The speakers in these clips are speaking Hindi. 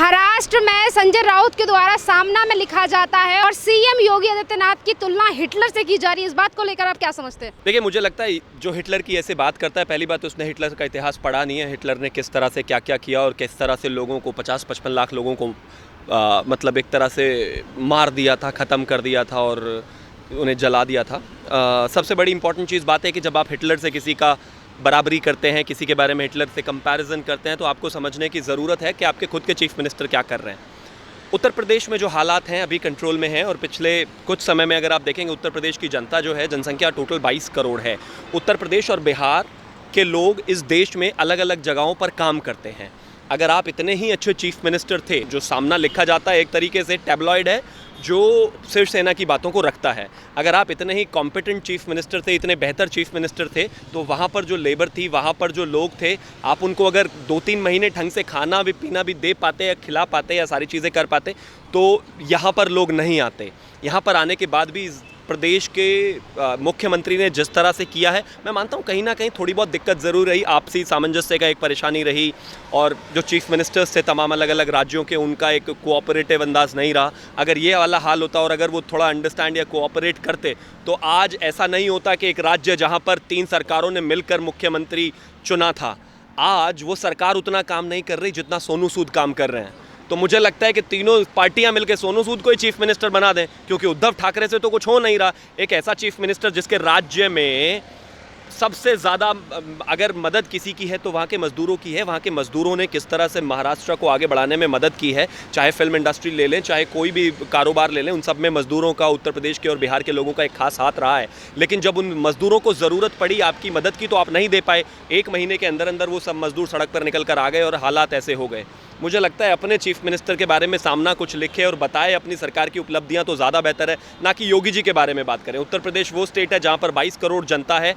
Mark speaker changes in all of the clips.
Speaker 1: महाराष्ट्र में संजय राउत के द्वारा सामना में लिखा जाता है और सीएम योगी आदित्यनाथ की तुलना हिटलर से की जा रही है। इस बात को लेकर आप क्या समझते हैं? देखिए,
Speaker 2: मुझे लगता है जो हिटलर की ऐसे बात करता है, पहली बात उसने हिटलर का इतिहास पढ़ा नहीं है। हिटलर ने किस तरह से क्या क्या किया और किस तरह से लोगों को 50-55 लाख लोगों को मतलब एक तरह से मार दिया था, ख़त्म कर दिया था और उन्हें जला दिया था। सबसे बड़ी इंपॉर्टेंट चीज़ बात है कि जब आप हिटलर से किसी का बराबरी करते हैं, किसी के बारे में हिटलर से कंपैरिजन करते हैं, तो आपको समझने की ज़रूरत है कि आपके खुद के चीफ मिनिस्टर क्या कर रहे हैं। उत्तर प्रदेश में जो हालात हैं अभी कंट्रोल में हैं और पिछले कुछ समय में अगर आप देखेंगे उत्तर प्रदेश की जनता जो है, जनसंख्या टोटल 22 करोड़ है। उत्तर प्रदेश और बिहार के लोग इस देश में अलग अलग जगहों पर काम करते हैं। अगर आप इतने ही अच्छे चीफ मिनिस्टर थे, जो सामना लिखा जाता है एक तरीके से टैबलॉइड है जो शिवसेना की बातों को रखता है, अगर आप इतने ही कॉम्पिटेंट चीफ मिनिस्टर थे, इतने बेहतर चीफ मिनिस्टर थे, तो वहाँ पर जो लेबर थी, वहाँ पर जो लोग थे, आप उनको अगर 2-3 महीने ढंग से खाना भी पीना भी दे पाते या खिला पाते या सारी चीज़ें कर पाते, तो यहाँ पर लोग नहीं आते। यहाँ पर आने के बाद भी प्रदेश के मुख्यमंत्री ने जिस तरह से किया है, मैं मानता हूँ कहीं ना कहीं थोड़ी बहुत दिक्कत ज़रूर रही, आपसी सामंजस्य का एक परेशानी रही और जो चीफ मिनिस्टर्स थे तमाम अलग अलग राज्यों के, उनका एक कोऑपरेटिव अंदाज नहीं रहा। अगर ये वाला हाल होता और अगर वो थोड़ा अंडरस्टैंड या कोऑपरेट करते तो आज ऐसा नहीं होता कि एक राज्य जहाँ पर 3 सरकारों ने मिलकर मुख्यमंत्री चुना था, आज वो सरकार उतना काम नहीं कर रही जितना सोनू सूद काम कर रहे हैं। तो मुझे लगता है कि तीनों पार्टियां मिलकर सोनू सूद को ही चीफ मिनिस्टर बना दें, क्योंकि उद्धव ठाकरे से तो कुछ हो नहीं रहा। एक ऐसा चीफ मिनिस्टर जिसके राज्य में सबसे ज़्यादा अगर मदद किसी की है तो वहाँ के मज़दूरों की है। वहाँ के मज़दूरों ने किस तरह से महाराष्ट्र को आगे बढ़ाने में मदद की है, चाहे फिल्म इंडस्ट्री ले लें, चाहे कोई भी कारोबार ले लें, उन सब में मज़दूरों का, उत्तर प्रदेश के और बिहार के लोगों का एक खास हाथ रहा है। लेकिन जब उन मज़दूरों को ज़रूरत पड़ी आपकी मदद की तो आप नहीं दे पाए। 1 महीने के अंदर अंदर वो सब मज़दूर सड़क पर निकल कर आ गए और हालात ऐसे हो गए। मुझे लगता है अपने चीफ मिनिस्टर के बारे में सामना कुछ लिखे और बताए अपनी सरकार की उपलब्धियां तो ज़्यादा बेहतर है, ना कि योगी जी के बारे में बात करें। उत्तर प्रदेश वो स्टेट है जहां पर 22 करोड़ जनता है।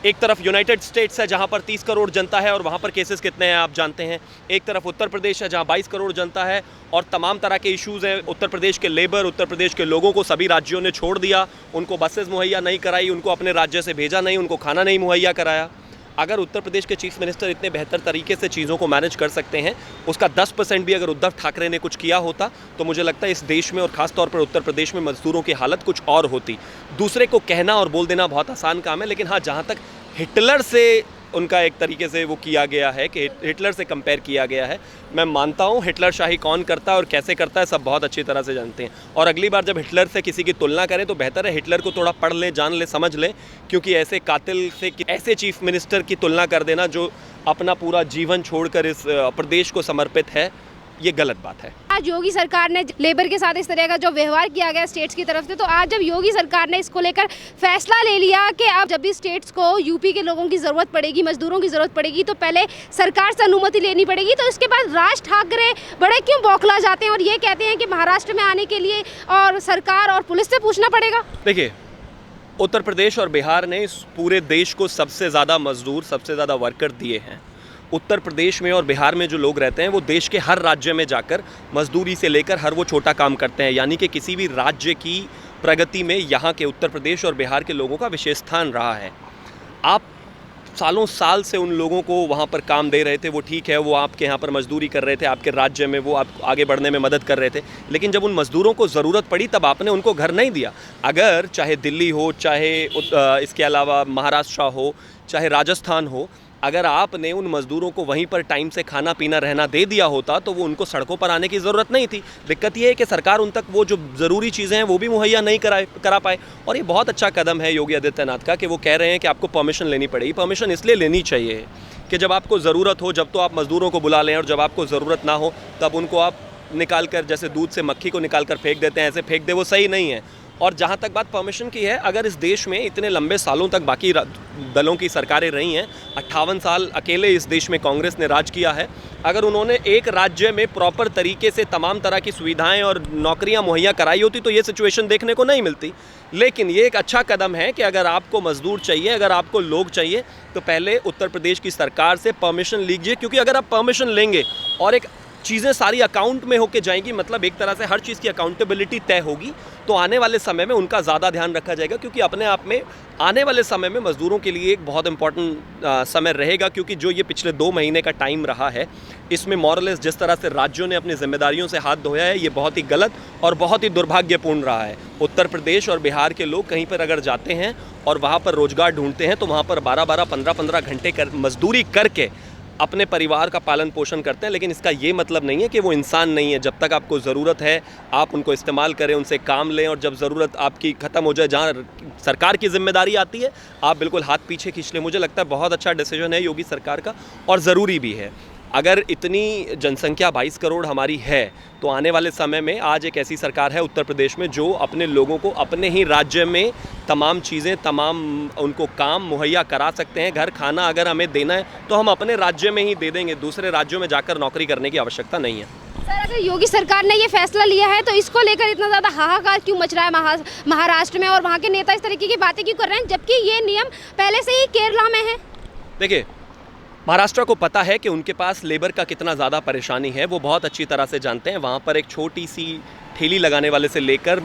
Speaker 2: एक तरफ यूनाइटेड स्टेट्स है जहां पर 30 करोड़ जनता है और वहां पर केसेस कितने हैं आप जानते हैं। एक तरफ उत्तर प्रदेश है जहां 22 करोड़ जनता है और तमाम तरह के इश्यूज़ हैं। उत्तर प्रदेश के लेबर, उत्तर प्रदेश के लोगों को सभी राज्यों ने छोड़ दिया, उनको बसेस मुहैया नहीं कराई, उनको अपने राज्य से भेजा नहीं, उनको खाना नहीं मुहैया कराया। अगर उत्तर प्रदेश के चीफ मिनिस्टर इतने बेहतर तरीके से चीज़ों को मैनेज कर सकते हैं, उसका 10% भी अगर उद्धव ठाकरे ने कुछ किया होता तो मुझे लगता है इस देश में और ख़ासतौर पर उत्तर प्रदेश में मज़दूरों की हालत कुछ और होती। दूसरे को कहना और बोल देना बहुत आसान काम है, लेकिन हाँ, जहाँ तक हिटलर से उनका एक तरीके से वो किया गया है कि हिटलर से कंपेयर किया गया है, मैं मानता हूँ हिटलर शाही कौन करता है और कैसे करता है सब बहुत अच्छी तरह से जानते हैं। और अगली बार जब हिटलर से किसी की तुलना करें तो बेहतर है हिटलर को थोड़ा पढ़ लें, जान लें, समझ लें, क्योंकि ऐसे कातिल से ऐसे चीफ मिनिस्टर की तुलना कर देना जो अपना पूरा जीवन छोड़कर इस प्रदेश को समर्पित है, ये गलत बात है।
Speaker 1: आज योगी सरकार ने लेबर के साथ इस तरह का जो व्यवहार किया गया स्टेट्स की तरफ से, तो आज जब योगी सरकार ने इसको लेकर फैसला ले लिया कि अब जब भी स्टेट्स को यूपी के लोगों की ज़रूरत पड़ेगी, मजदूरों की ज़रूरत पड़ेगी, तो पहले सरकार से अनुमति लेनी पड़ेगी, तो इसके बाद राज ठाकरे बड़े क्यों बौखला जाते हैं और ये कहते हैं कि महाराष्ट्र में आने के लिए और सरकार और पुलिस से पूछना पड़ेगा?
Speaker 2: देखिए, उत्तर प्रदेश और बिहार ने इस पूरे देश को सबसे ज़्यादा मजदूर, सबसे ज़्यादा वर्कर दिए हैं। उत्तर प्रदेश में और बिहार में जो लोग रहते हैं वो देश के हर राज्य में जाकर मजदूरी से लेकर हर वो छोटा काम करते हैं, यानी कि किसी भी राज्य की प्रगति में यहाँ के उत्तर प्रदेश और बिहार के लोगों का विशेष स्थान रहा है। आप सालों साल से उन लोगों को वहाँ पर काम दे रहे थे, वो ठीक है, वो आपके यहाँ पर मजदूरी कर रहे थे, आपके राज्य में वो आप आगे बढ़ने में मदद कर रहे थे, लेकिन जब उन मजदूरों को ज़रूरत पड़ी तब आपने उनको घर नहीं दिया। अगर चाहे दिल्ली हो, चाहे इसके अलावा महाराष्ट्र हो, चाहे राजस्थान हो, अगर आपने उन मज़दूरों को वहीं पर टाइम से खाना पीना रहना दे दिया होता तो वो उनको सड़कों पर आने की ज़रूरत नहीं थी। दिक्कत ये है कि सरकार उन तक वो जो ज़रूरी चीज़ें हैं वो भी मुहैया नहीं करा पाए। और ये बहुत अच्छा कदम है योगी आदित्यनाथ का कि वो कह रहे हैं कि आपको परमिशन लेनी पड़ेगी। परमिशन इसलिए लेनी चाहिए कि जब आपको ज़रूरत हो, जब तो आप मज़दूरों को बुला लें, और जब आपको ज़रूरत ना हो तब उनको आप निकाल कर, जैसे दूध से मक्खी को निकाल कर फेंक देते हैं, ऐसे फेंक दे, वो सही नहीं है। और जहाँ तक बात परमिशन की है, अगर इस देश में इतने लंबे सालों तक बाकी दलों की सरकारें रही हैं, 58 साल अकेले इस देश में कांग्रेस ने राज किया है, अगर उन्होंने एक राज्य में प्रॉपर तरीके से तमाम तरह की सुविधाएं और नौकरियां मुहैया कराई होती तो ये सिचुएशन देखने को नहीं मिलती। लेकिन ये एक अच्छा कदम है कि अगर आपको मजदूर चाहिए, अगर आपको लोग चाहिए, तो पहले उत्तर प्रदेश की सरकार से परमिशन लीजिए, क्योंकि अगर आप परमिशन लेंगे और एक चीज़ें सारी अकाउंट में होके जाएंगी, मतलब एक तरह से हर चीज़ की अकाउंटेबिलिटी तय होगी, तो आने वाले समय में उनका ज़्यादा ध्यान रखा जाएगा, क्योंकि अपने आप में आने वाले समय में मज़दूरों के लिए एक बहुत इंपॉर्टेंट समय रहेगा। क्योंकि जो ये पिछले 2 महीने का टाइम रहा है, इसमें मॉरलेस जिस तरह से राज्यों ने अपनी जिम्मेदारियों से हाथ धोया है, ये बहुत ही गलत और बहुत ही दुर्भाग्यपूर्ण रहा है। उत्तर प्रदेश और बिहार के लोग कहीं पर अगर जाते हैं और वहाँ पर रोज़गार ढूंढते हैं, तो वहाँ पर 12-12, 15-15 घंटे मजदूरी करके अपने परिवार का पालन पोषण करते हैं। लेकिन इसका ये मतलब नहीं है कि वो इंसान नहीं है। जब तक आपको ज़रूरत है, आप उनको इस्तेमाल करें, उनसे काम लें, और जब ज़रूरत आपकी ख़त्म हो जाए, जहाँ सरकार की जिम्मेदारी आती है, आप बिल्कुल हाथ पीछे खींच लें। मुझे लगता है बहुत अच्छा डिसीजन है योगी सरकार का, और ज़रूरी भी है। अगर इतनी जनसंख्या 22 करोड़ हमारी है, तो आने वाले समय में आज एक ऐसी सरकार है उत्तर प्रदेश में जो अपने लोगों को अपने ही राज्य में तमाम चीज़ें, तमाम उनको काम मुहैया करा सकते हैं। घर, खाना अगर हमें देना है तो हम अपने राज्य में ही दे देंगे, दूसरे राज्यों में जाकर नौकरी करने की आवश्यकता नहीं है।
Speaker 1: सर, अगर योगी सरकार ने ये फैसला लिया है तो इसको लेकर इतना ज़्यादा हाहाकार क्यों मच रहा है महाराष्ट्र में, और वहाँ के नेता इस तरीके की बातें क्यों कर रहे हैं, जबकि ये नियम पहले से ही केरला में है?
Speaker 2: देखिए, महाराष्ट्र को पता है कि उनके पास लेबर का कितना ज़्यादा परेशानी है, वो बहुत अच्छी तरह से जानते हैं। वहाँ पर एक छोटी सी ठेली लगाने वाले से लेकर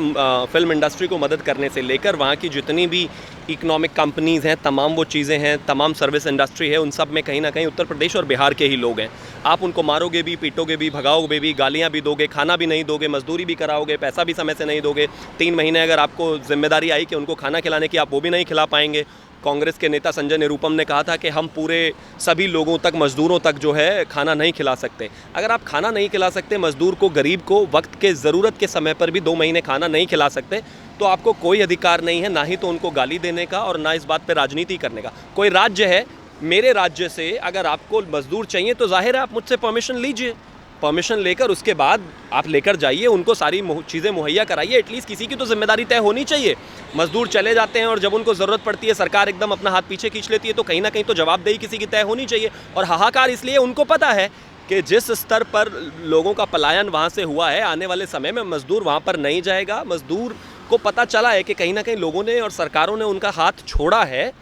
Speaker 2: फिल्म इंडस्ट्री को मदद करने से लेकर वहाँ की जितनी भी इकोनॉमिक कंपनीज़ हैं, तमाम वो चीज़ें हैं, तमाम सर्विस इंडस्ट्री है, उन सब में कहीं ना कहीं उत्तर प्रदेश और बिहार के ही लोग हैं। आप उनको मारोगे भी, पीटोगे भी, भगाओगे भी, गालियाँ भी दोगे, खाना भी नहीं दोगे, मजदूरी भी कराओगे, पैसा भी समय से नहीं दोगे। 3 महीने अगर आपको जिम्मेदारी आई कि उनको खाना खिलाने की, आप वो भी नहीं खिला पाएंगे। कांग्रेस के नेता संजय निरुपम ने कहा था कि हम पूरे सभी लोगों तक, मज़दूरों तक जो है खाना नहीं खिला सकते। अगर आप खाना नहीं खिला सकते मज़दूर को, गरीब को, वक्त के ज़रूरत के समय पर भी 2 महीने खाना नहीं खिला सकते, तो आपको कोई अधिकार नहीं है, ना ही तो उनको गाली देने का और ना इस बात पर राजनीति करने का। कोई राज्य है, मेरे राज्य से अगर आपको मज़दूर चाहिए तो जाहिर है आप मुझसे परमिशन लीजिए, परमिशन लेकर उसके बाद आप लेकर जाइए, उनको सारी चीज़ें मुहैया कराइए। एटलीस्ट किसी की तो जिम्मेदारी तय होनी चाहिए। मजदूर चले जाते हैं और जब उनको ज़रूरत पड़ती है सरकार एकदम अपना हाथ पीछे खींच लेती है, तो कहीं ना कहीं तो जवाबदेही किसी की तय होनी चाहिए। और हाहाकार इसलिए, उनको पता है कि जिस स्तर पर लोगों का पलायन वहाँ से हुआ है, आने वाले समय में मजदूर वहाँ पर नहीं जाएगा। मजदूर को पता चला है कि कहीं ना कहीं लोगों ने और सरकारों ने उनका हाथ छोड़ा है,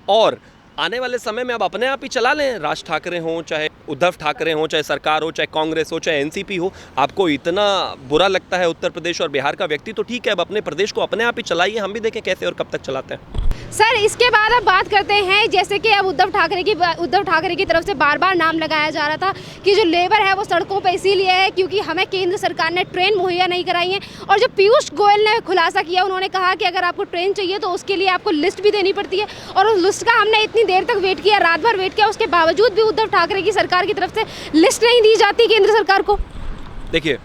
Speaker 2: और आने वाले समय में अब अपने आप ही चला लें। राज ठाकरे हों, चाहे उद्धव ठाकरे हों, चाहे सरकार हो, चाहे कांग्रेस हो, चाहे एनसीपी हो। आपको इतना बुरा लगता है उत्तर प्रदेश और बिहार का व्यक्ति, तो ठीक है, अब अपने प्रदेश को अपने आप ही चलाइए, हम भी देखें कैसे और कब तक चलाते हैं।
Speaker 1: सर, इसके बाद अब बात करते हैं, जैसे कि अब उद्धव ठाकरे की तरफ से बार बार नाम लगाया जा रहा था कि जो लेबर है वो सड़कों पर इसीलिए है क्योंकि हमें केंद्र सरकार ने ट्रेन मुहैया नहीं कराई है। और जो पीयूष गोयल ने खुलासा किया, उन्होंने कहा कि अगर आपको ट्रेन चाहिए तो उसके लिए आपको लिस्ट भी देनी पड़ती है, और उस लिस्ट का हमने इतनी देर तक वेट किया, रात भर वेट किया, उसके बावजूद भी उद्धव ठाकरे की सरकार की तरफ से लिस्ट नहीं दी जाती केंद्र सरकार को।
Speaker 2: देखिए,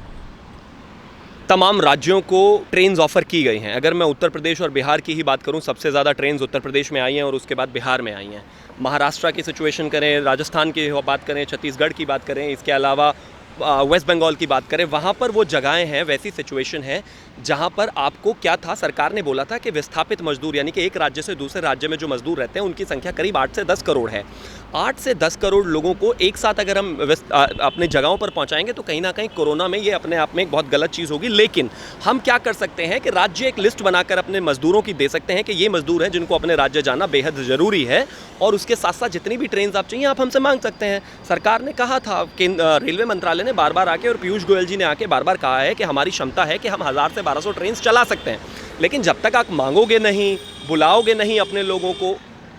Speaker 2: तमाम राज्यों को ट्रेन्स ऑफर की गई हैं। अगर मैं उत्तर प्रदेश और बिहार की ही बात करूं, सबसे ज़्यादा ट्रेन्स उत्तर प्रदेश में आई हैं और उसके बाद बिहार में आई हैं। महाराष्ट्र की सिचुएशन करें, राजस्थान की बात करें, छत्तीसगढ़ की बात करें, इसके अलावा वेस्ट बंगाल की बात करें, वहाँ पर वो जगहें हैं, वैसी सिचुएशन है जहाँ पर आपको क्या था, सरकार ने बोला था कि विस्थापित मजदूर, यानी कि एक राज्य से दूसरे राज्य में जो मजदूर रहते हैं उनकी संख्या करीब 8 से 10 करोड़ है। 8 से 10 करोड़ लोगों को एक साथ अगर हम अपने जगहों पर पहुँचाएंगे तो कहीं ना कहीं कोरोना में ये अपने आप में एक बहुत गलत चीज़ होगी। लेकिन हम क्या कर सकते हैं कि राज्य एक लिस्ट बनाकर अपने मजदूरों की दे सकते हैं कि ये मजदूर हैं जिनको अपने राज्य जाना बेहद ज़रूरी है, और उसके साथ साथ जितनी भी ट्रेन आप चाहिए आप हमसे मांग सकते हैं। सरकार ने कहा था, रेलवे मंत्रालय ने बार बार आके और पीयूष गोयल जी ने आके बार बार कहा है कि हमारी क्षमता है कि हम 1000 से 1200 ट्रेन चला सकते हैं। लेकिन जब तक आप मांगोगे नहीं, बुलाओगे नहीं अपने लोगों को,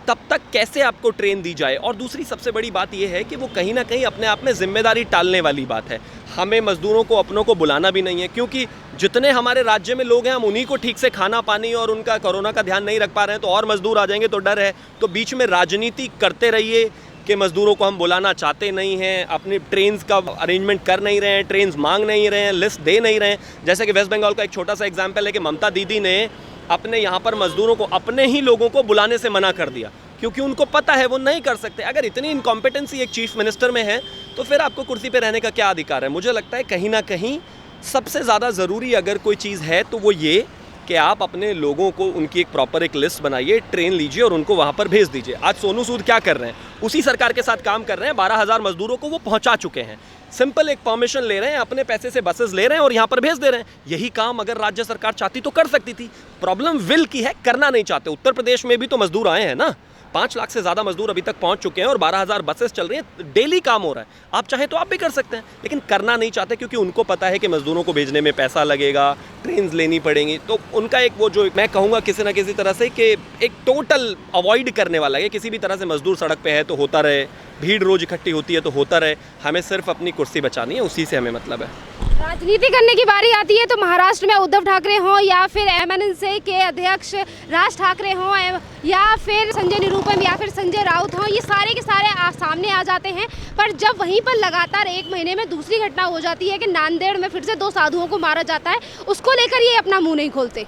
Speaker 2: तब तक कैसे आपको ट्रेन दी जाए। और दूसरी सबसे बड़ी बात यह है कि वो कहीं ना कहीं अपने आप में जिम्मेदारी टालने वाली बात है। हमें मजदूरों को अपनों को बुलाना भी नहीं है, क्योंकि जितने हमारे राज्य में लोग हैं हम उन्हीं को ठीक से खाना पानी और उनका कोरोना का ध्यान नहीं रख पा रहे हैं, तो और मजदूर आ जाएंगे तो डर है। तो बीच में राजनीति करते रहिए कि मजदूरों को हम बुलाना चाहते नहीं हैं, अपनी ट्रेन्स का अरेंजमेंट कर नहीं रहे हैं, ट्रेन्स मांग नहीं रहे हैं, लिस्ट दे नहीं रहे हैं। जैसे कि वेस्ट बंगाल का एक छोटा सा एग्जाम्पल है कि ममता दीदी ने अपने यहाँ पर मजदूरों को, अपने ही लोगों को बुलाने से मना कर दिया, क्योंकि उनको पता है वो नहीं कर सकते। अगर इतनी इनकॉम्पिटेंसी एक चीफ मिनिस्टर में है तो फिर आपको कुर्सी पे रहने का क्या अधिकार है। मुझे लगता है कहीं ना कहीं सबसे ज़्यादा ज़रूरी अगर कोई चीज़ है तो वो ये कि आप अपने लोगों को, उनकी एक प्रॉपर एक लिस्ट बनाइए, ट्रेन लीजिए और उनको वहाँ पर भेज दीजिए। आज सोनू सूद क्या कर रहे हैं, उसी सरकार के साथ काम कर रहे हैं। 12,000 मजदूरों को वो पहुँचा चुके हैं। सिंपल एक परमिशन ले रहे हैं, अपने पैसे से बसेस ले रहे हैं और यहाँ पर भेज दे रहे हैं। यही काम अगर राज्य सरकार चाहती तो कर सकती थी। प्रॉब्लम विल की है, करना नहीं चाहते। उत्तर प्रदेश में भी तो मजदूर आए हैं ना, 5 लाख से ज़्यादा मजदूर अभी तक पहुंच चुके हैं और 12,000 बसेस चल रही हैं, डेली काम हो रहा है। आप चाहें तो आप भी कर सकते हैं, लेकिन करना नहीं चाहते क्योंकि उनको पता है कि मजदूरों को भेजने में पैसा लगेगा, ट्रेन लेनी पड़ेंगी। तो उनका एक वो जो मैं कहूँगा किसी ना किसी तरह से कि एक टोटल अवॉइड करने वाला है, किसी भी तरह से मजदूर सड़क पे है तो होता रहे, भीड़ रोज इकट्ठी होती है तो होता रहे, हमें सिर्फ अपनी कुर्सी बचानी है, उसी से हमें मतलब है।
Speaker 1: राजनीति करने की बारी आती है तो महाराष्ट्र में उद्धव ठाकरे हों या फिर एमएनएसए के अध्यक्ष राज ठाकरे हों या फिर संजय निरुपम या फिर संजय राउत हों, ये सारे के सारे सामने आ जाते हैं। पर जब वहीं पर लगातार 1 महीने में दूसरी घटना हो जाती है कि नांदेड़ में फिर से 2 साधुओं को मारा जाता है, उसको लेकर ये अपना मुंह नहीं खोलते।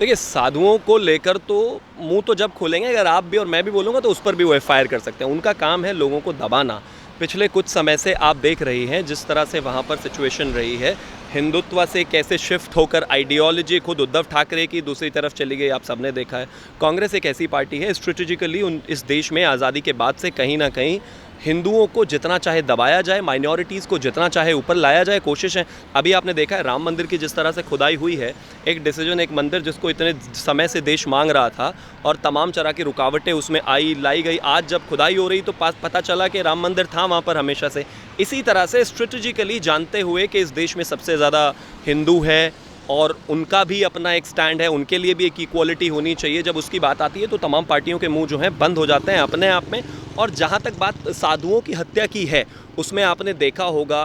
Speaker 2: देखिए, साधुओं को लेकर तो मुंह तो जब खोलेंगे, अगर आप भी और मैं भी बोलूँगा तो उस पर भी वो FIR कर सकते हैं। उनका काम है लोगों को दबाना। पिछले कुछ समय से आप देख रही हैं जिस तरह से वहाँ पर सिचुएशन रही है, हिंदुत्व से कैसे शिफ्ट होकर आइडियोलॉजी खुद उद्धव ठाकरे की दूसरी तरफ चली गई, आप सबने देखा है। कांग्रेस एक ऐसी पार्टी है स्ट्रेटेजिकली इस देश में आज़ादी के बाद से कहीं ना कहीं हिंदुओं को जितना चाहे दबाया जाए, माइनॉरिटीज़ को जितना चाहे ऊपर लाया जाए, कोशिश है। अभी आपने देखा है राम मंदिर की जिस तरह से खुदाई हुई है, एक डिसीजन, एक मंदिर जिसको इतने समय से देश मांग रहा था और तमाम तरह की रुकावटें उसमें लाई गई। आज जब खुदाई हो रही तो पता चला कि राम मंदिर था वहाँ पर हमेशा से। इसी तरह से स्ट्रेटेजिकली जानते हुए कि इस देश में सबसे ज़्यादा हिंदू है और उनका भी अपना एक स्टैंड है, उनके लिए भी एक इक्वालिटी होनी चाहिए, जब उसकी बात आती है तो तमाम पार्टियों के मुंह जो हैं बंद हो जाते हैं अपने आप में। और जहाँ तक बात साधुओं की हत्या की है, उसमें आपने देखा होगा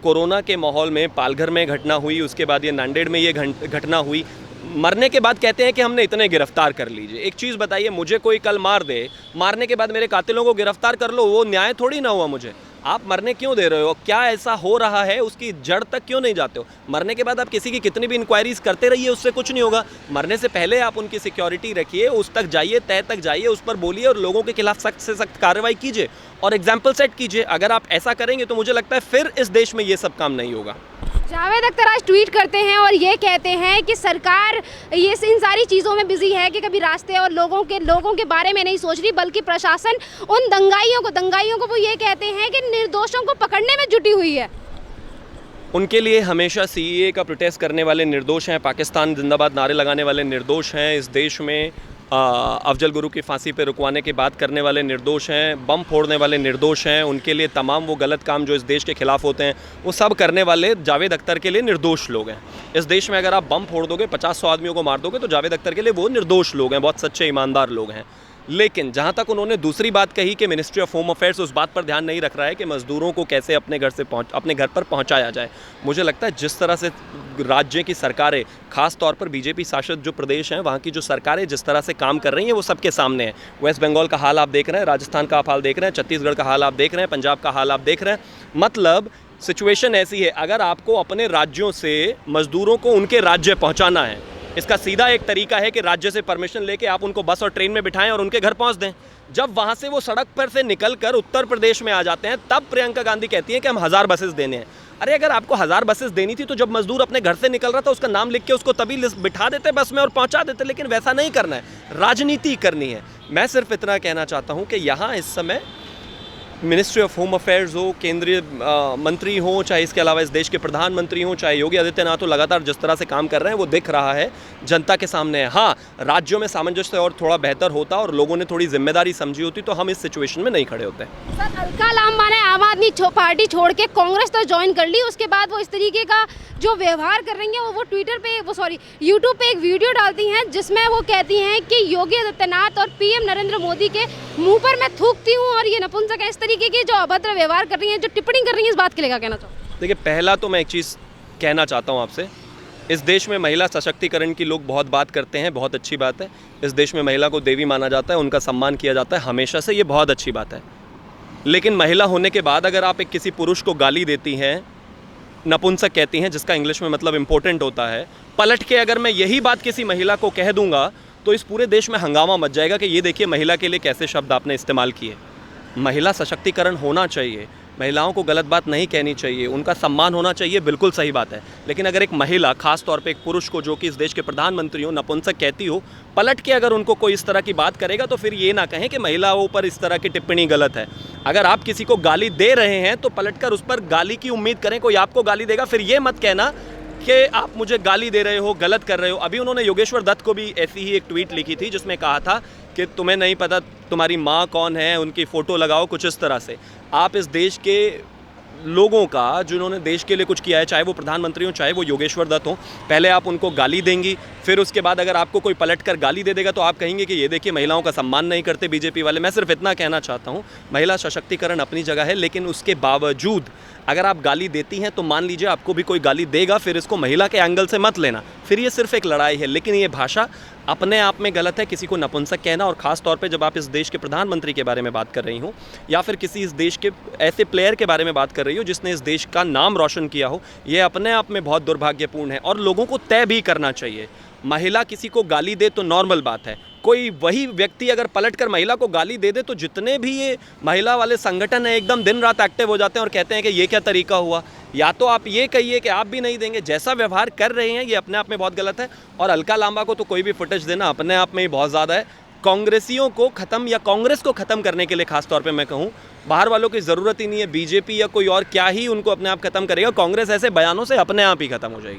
Speaker 2: कोरोना के माहौल में पालघर में घटना हुई, उसके बाद ये नांदेड़ में ये घटना हुई। मरने के बाद कहते हैं कि हमने इतने गिरफ्तार कर लीजिए। एक चीज़ बताइए, मुझे कोई कल मार दे, मारने के बाद मेरे कातिलों को गिरफ्तार कर लो, वो न्याय थोड़ी ना हुआ मुझे। आप मरने क्यों दे रहे हो? क्या ऐसा हो रहा है, उसकी जड़ तक क्यों नहीं जाते हो? मरने के बाद आप किसी की कितनी भी इंक्वायरीज करते रहिए, उससे कुछ नहीं होगा। मरने से पहले आप उनकी सिक्योरिटी रखिए, उस तक जाइए, तय तक जाइए, उस पर बोलिए और लोगों के खिलाफ सख्त से सख्त कार्रवाई कीजिए और एग्जाम्पल सेट कीजिए। अगर आप ऐसा करेंगे तो मुझे लगता है फिर इस देश में ये सब काम नहीं होगा।
Speaker 1: जावेद अख्तर आज ट्वीट करते हैं और ये कहते हैं कि सरकार ये इन सारी चीज़ों में बिजी है कि कभी रास्ते और लोगों के बारे में नहीं सोच रही, बल्कि प्रशासन उन दंगाइयों को वो ये कहते हैं कि निर्दोषों को पकड़ने में जुटी हुई है।
Speaker 2: उनके लिए हमेशा CAA का प्रोटेस्ट करने वाले निर्दोष हैं, पाकिस्तान जिंदाबाद नारे लगाने वाले निर्दोष हैं, इस देश में अफजल गुरु की फांसी पे रुकवाने की बात करने वाले निर्दोष हैं, बम फोड़ने वाले निर्दोष हैं। उनके लिए तमाम वो गलत काम जो इस देश के खिलाफ होते हैं वो सब करने वाले जावेद अख्तर के लिए निर्दोष लोग हैं। इस देश में अगर आप बम फोड़ दोगे, 50-100 आदमियों को मार दोगे तो जावेद अख्तर के लिए वो निर्दोष लोग हैं, बहुत सच्चे ईमानदार लोग हैं। लेकिन जहाँ तक उन्होंने दूसरी बात कही कि मिनिस्ट्री ऑफ होम अफेयर्स उस बात पर ध्यान नहीं रख रहा है कि मज़दूरों को कैसे अपने घर पर पहुँचाया जाए। मुझे लगता है जिस तरह से राज्य की सरकारें, खास तौर पर बीजेपी शासित जो प्रदेश हैं, वहाँ की जो सरकारें जिस तरह से काम कर रही हैं वो सबके सामने है। वेस्ट बंगाल का हाल आप देख रहे हैं, राजस्थान का आप हाल देख रहे हैं, छत्तीसगढ़ का हाल आप देख रहे हैं, पंजाब का हाल आप देख रहे हैं। मतलब सिचुएशन ऐसी है, अगर आपको अपने राज्यों से मज़दूरों को उनके राज्य पहुँचाना है, इसका सीधा एक तरीका है कि राज्य से परमिशन लेके आप उनको बस और ट्रेन में बिठाएं और उनके घर पहुंच दें। जब वहां से वो सड़क पर से निकलकर उत्तर प्रदेश में आ जाते हैं, तब प्रियंका गांधी कहती हैं कि हम 1000 बसेस देने हैं। अरे अगर आपको 1000 बसेस देनी थी तो जब मजदूर अपने घर से निकल रहा था उसका नाम लिख के उसको तभी बिठा देते बस में और पहुंचा देते, लेकिन वैसा नहीं करना है, राजनीति करनी है। मैं सिर्फ इतना कहना चाहता हूं कि यहाँ इस समय मिनिस्ट्री ऑफ होम अफेयर्स हो, केंद्रीय मंत्री हो, चाहे इसके अलावा इस देश के प्रधानमंत्री हो, चाहे योगी आदित्यनाथ हो, लगातार जिस तरह से काम कर रहे हैं वो दिख रहा है, जनता के सामने है। हाँ, राज्यों में सामंजस्य और थोड़ा बेहतर होता और लोगों ने थोड़ी जिम्मेदारी समझी होती तो हम इस सिचुएशन में नहीं खड़े होते।
Speaker 1: सर, अलका लांबा ने आम आदमी पार्टी छोड़ के कांग्रेस तो ज्वाइन कर ली, उसके बाद वो इस तरीके का जो व्यवहार कर रही हैं वो यूट्यूब पे एक वीडियो डालती हैं जिसमें वो कहती हैं कि योगी आदित्यनाथ और PM नरेंद्र मोदी के मुंह पर मैं थूकती हूँ और ये नपुंसक है। इस तरीके की जो अभद्र व्यवहार कर रही हैं, जो टिप्पणी कर रही हैं, इस बात के लिए क्या कहना चाहूँ?
Speaker 2: देखिए, पहला तो मैं एक चीज़ कहना चाहता हूँ आपसे, इस देश में महिला सशक्तिकरण की लोग बहुत बात करते हैं, बहुत अच्छी बात है। इस देश में महिला को देवी माना जाता है, उनका सम्मान किया जाता है हमेशा से, ये बहुत अच्छी बात है। लेकिन महिला होने के बाद अगर आप एक किसी पुरुष को गाली देती हैं, नपुंसक कहती हैं, जिसका इंग्लिश में मतलब इम्पोर्टेंट होता है, पलट के अगर मैं यही बात किसी महिला को कह दूंगा तो इस पूरे देश में हंगामा मच जाएगा कि ये देखिए महिला के लिए कैसे शब्द आपने इस्तेमाल किए। महिला सशक्तिकरण होना चाहिए, महिलाओं को गलत बात नहीं कहनी चाहिए, उनका सम्मान होना चाहिए, बिल्कुल सही बात है। लेकिन अगर एक महिला, खास तौर पे एक पुरुष को जो कि इस देश के प्रधानमंत्री हो, नपुंसक कहती हो, पलट के अगर उनको कोई इस तरह की बात करेगा तो फिर ये ना कहें कि महिलाओं पर इस तरह की टिप्पणी गलत है। अगर आप किसी को गाली दे रहे हैं तो पलटकर उस पर गाली की उम्मीद करें, कोई आपको गाली देगा, फिर ये मत कहना कि आप मुझे गाली दे रहे हो, गलत कर रहे हो। अभी उन्होंने योगेश्वर दत्त को भी ऐसी ही एक ट्वीट लिखी थी जिसमें कहा था कि तुम्हें नहीं पता तुम्हारी माँ कौन है, उनकी फ़ोटो लगाओ, कुछ इस तरह से। आप इस देश के लोगों का, जिन्होंने देश के लिए कुछ किया है, चाहे वो प्रधानमंत्री हो, चाहे वो योगेश्वर दत्त हो, पहले आप उनको गाली देंगी, फिर उसके बाद अगर आपको कोई पलट कर गाली दे देगा तो आप कहेंगे कि ये देखिए महिलाओं का सम्मान नहीं करते बीजेपी वाले। मैं सिर्फ इतना कहना चाहता हूँ, महिला सशक्तिकरण अपनी जगह है, लेकिन उसके बावजूद अगर आप गाली देती हैं तो मान लीजिए आपको भी कोई गाली देगा, फिर इसको महिला के एंगल से मत लेना, फिर ये सिर्फ एक लड़ाई है। लेकिन ये भाषा अपने आप में गलत है, किसी को नपुंसक कहना, और ख़ास तौर पे जब आप इस देश के प्रधानमंत्री के बारे में बात कर रही हो या फिर किसी इस देश के ऐसे प्लेयर के बारे में बात कर रही हो जिसने इस देश का नाम रोशन किया हो, ये अपने आप में बहुत दुर्भाग्यपूर्ण है और लोगों को तय भी करना चाहिए। महिला किसी को गाली दे तो नॉर्मल बात है, कोई वही व्यक्ति अगर पलट कर महिला को गाली दे दे तो जितने भी ये महिला वाले संगठन है एकदम दिन रात एक्टिव हो जाते हैं और कहते हैं कि ये क्या तरीका हुआ। या तो आप ये कहिए कि आप भी नहीं देंगे, जैसा व्यवहार कर रहे हैं ये अपने आप में बहुत गलत है। और अलका लांबा को तो कोई भी फुटेज देना अपने आप में ही बहुत ज़्यादा है। कांग्रेसियों को ख़त्म या कांग्रेस को ख़त्म करने के लिए खास तौर पे मैं कहूँ, बाहर वालों की ज़रूरत ही नहीं है। बीजेपी या कोई और क्या ही उनको अपने आप ख़त्म करेगा, कांग्रेस ऐसे बयानों से अपने आप ही ख़त्म हो जाएगी।